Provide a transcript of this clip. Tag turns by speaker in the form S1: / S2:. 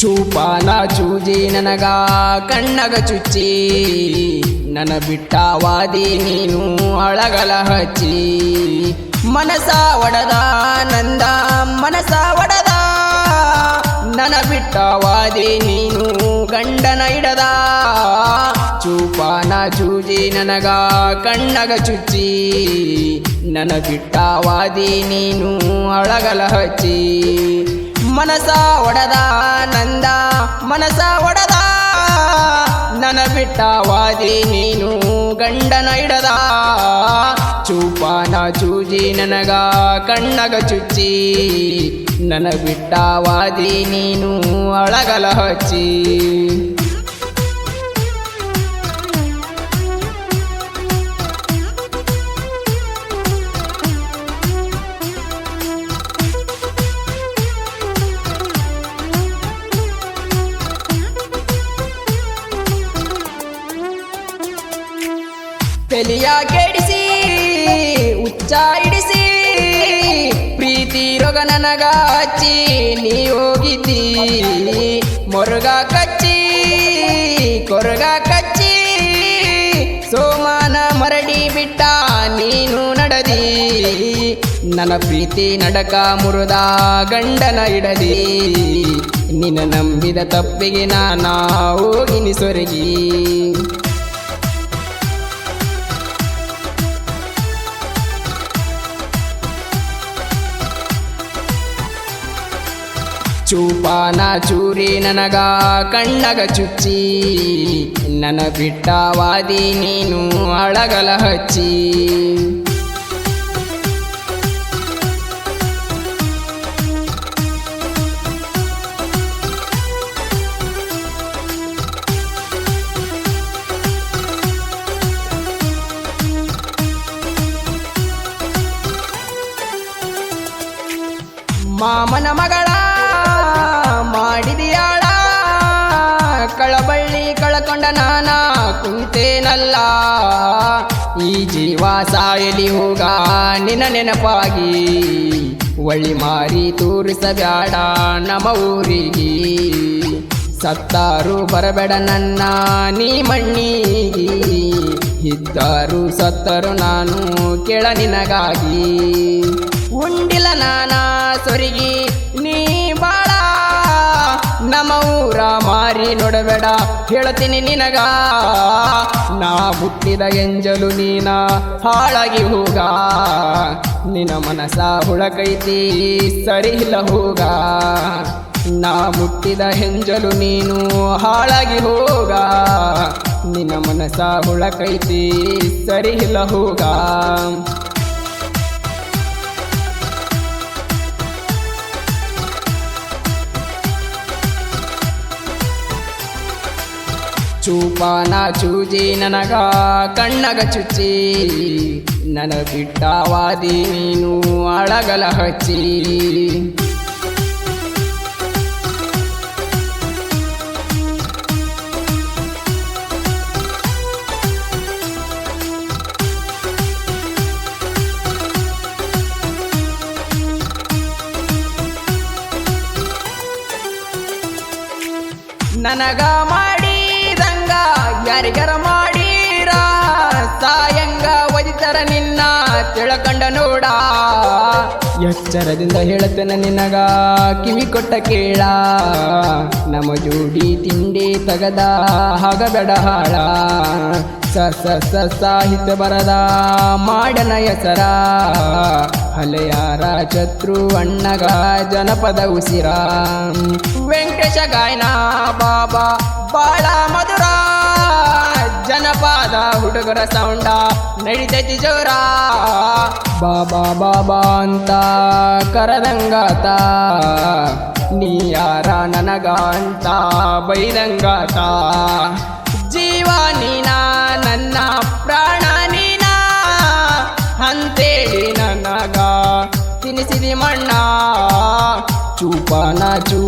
S1: ಚೂಪಾನ ಚೂಜಿ ನನಗ ಕಣ್ಣಗ ಚುಚ್ಚಿ ನನ್ನ ಬಿಟ್ಟವಾದಿ ನೀನು ಅಳಗಲ ಹಚ್ಚಿ ಮನಸ ಒಡದ ನಂದ ಮನಸ ಒಡದ ನನ್ನ ಬಿಟ್ಟವಾದಿ ನೀನು ಗಂಡನ ಇಡದ ಚೂಪಾನ ಚೂಜಿ ನನಗ ಕಣ್ಣಗ ಚುಚ್ಚಿ ನನ್ನ ಬಿಟ್ಟವಾದಿ ನೀನು ಅಳಗಲ ಹಚ್ಚಿ ಮನಸ ಒಡದ ನಂದ ಮನಸ ಒಡದ ನನ್ನ ಬಿಟ್ಟವಾದಿ ನೀನು ಗಂಡನ ಇಡದ ಚೂಪಾನ ಚೂಜಿ ನನಗ ಕಣ್ಣಗ ಚುಚ್ಚಿ ನನ್ನ ಬಿಟ್ಟವಾದಿ ನೀನು ಅಳಗಲ ಹಚ್ಚಿ ತಲೆಯ ಕೆಡಿಸಿ ಉಚ್ಚ ಇಡಿಸಿ ಪ್ರೀತಿ ರೋಗ ನನಗ ಹಚ್ಚಿ ನೀ ಹೋಗಿದ್ದಿ ಮೊರಗ ಕಚ್ಚಿ ಕೊರಗ ಕಚ್ಚಿ ಸೋಮಾನ ಮರಡಿ ಬಿಟ್ಟ ನೀನು ನಡದಿ ನನ್ನ ಪ್ರೀತಿ ನಡಕ ಮುರಿದ ಗಂಡನ ಇಡದಿ ನಿನ್ನ ನಂಬಿದ ತಪ್ಪಿಗೆ ನಾನಾ ಹೋಗಿನಿ ಸೊರಗಿ ಚೂಪಾನ ಚೂರಿ ನನಗ ಕಣ್ಣಗ ಚುಚ್ಚಿ ನನ್ನ ಬಿಟ್ಟವಾದಿ ನೀನು ಅಳಗಲ ಹಚ್ಚಿ ಮಾಮನ ಮಗಳ ಮಾಡಿದಿಯಾಳ ಕಳಬಳ್ಳಿ ಕಳಕೊಂಡ ನಾನ ಕುಂತೇನಲ್ಲ ಈ ಜೀವ ಸಾಯಲಿ ಹೋಗ ನಿನ್ನ ನೆನಪಾಗಿ ಒಳ್ಳಿ ಮಾರಿ ತೋರಿಸಬ್ಯಾಡ ನಮ್ಮ ಊರಿಗೆ ಸತ್ತಾರು ಬರಬೇಡ ನನ್ನ ನೀ ಮಣ್ಣಿಗೆ ಇದ್ದಾರು ಸತ್ತರು ನಾನು ಕೆಳ ನಿನಗಾಗಿ ಉಂಡಿಲ ನಾನ ಸೊರಿಗಿ ನೀ ಬಾಳ ನಮ್ಮ ಊರ ಮಾರಿ ನೋಡಬೇಡ ಹೇಳ್ತೀನಿ ನಿನಗ ನಾ ಹುಟ್ಟಿದ ಎಂಜಲು ನೀನ ಹಾಳಾಗಿ ಹೋಗ ನಿನ್ನ ಮನಸ ಹುಳಕೈತಿ ಸರಿ ಇಲ್ಲ ಹೋಗ ನಾ ಮುಟ್ಟಿದ ಹೆಂಜಲು ನೀನು ಹಾಳಾಗಿ ಹೋಗ ನಿನ್ನ ಮನಸ ಹುಳಕೈತಿ ಸರಿ ಇಲ್ಲ ಹೋಗ ಚೂಪಾನ ಚೂಜಿ ನನಗ ಕಣ್ಣಗ ಚುಚ್ಚಿ ನನ್ನ ಬಿಟ್ಟವಾದಿ ನೀನು ಅಳಗಲ ಹಚ್ಚಿ ನನಗ ಮಾಡಿದಂಗ ಯಾರಿಗಾರ ಮಾಡೀರ ಸಾಯಂಗ ಒದಿತರ ನಿನ್ನ ತಿಳಕಂಡ ನೋಡ ಎಚ್ಚರದಿಂದ ಹೇಳತನ ನಿನಗ ಕಿವಿ ಕೊಟ್ಟ ಕೇಳ ನಮ್ಮ ಜೋಡಿ ತಿಂಡಿ ತಗದ ಹಾಗಬೇಡ ಹಾಳ ಸಾಹಿತ್ಯ ಬರದ ಮಾಡನ ಹೆಸರ ಹಲೆಯಾರ ಚತ್ರು ಅಣ್ಣಗ ಜನಪದ ಉಸಿರ ವೆಂಕಟೇಶ ಗಾಯನ ಬಾಬಾ ಬಾಳ ಮಧುರ ಜನಪದ ಹುಡುಗರ ಸೌಂಡ ನಡಿತೈತಿ ಜೋರ ಬಾಬಾ ಬಾಬಾ ಅಂತ ಕರದಂಗಾತ ನೀ ಯಾರ ನನಗ ಅಂತ ಬೈದಂಗಾತ ಜೀವ ನೀನ ನನ್ನ ಪ್ರಾಣ ನೀನ ಅಂತೇಳಿ ನನಗ ತಿನಿಸಿದಿ ಮಣ್ಣ ಚೂಪಾನ ಚೂ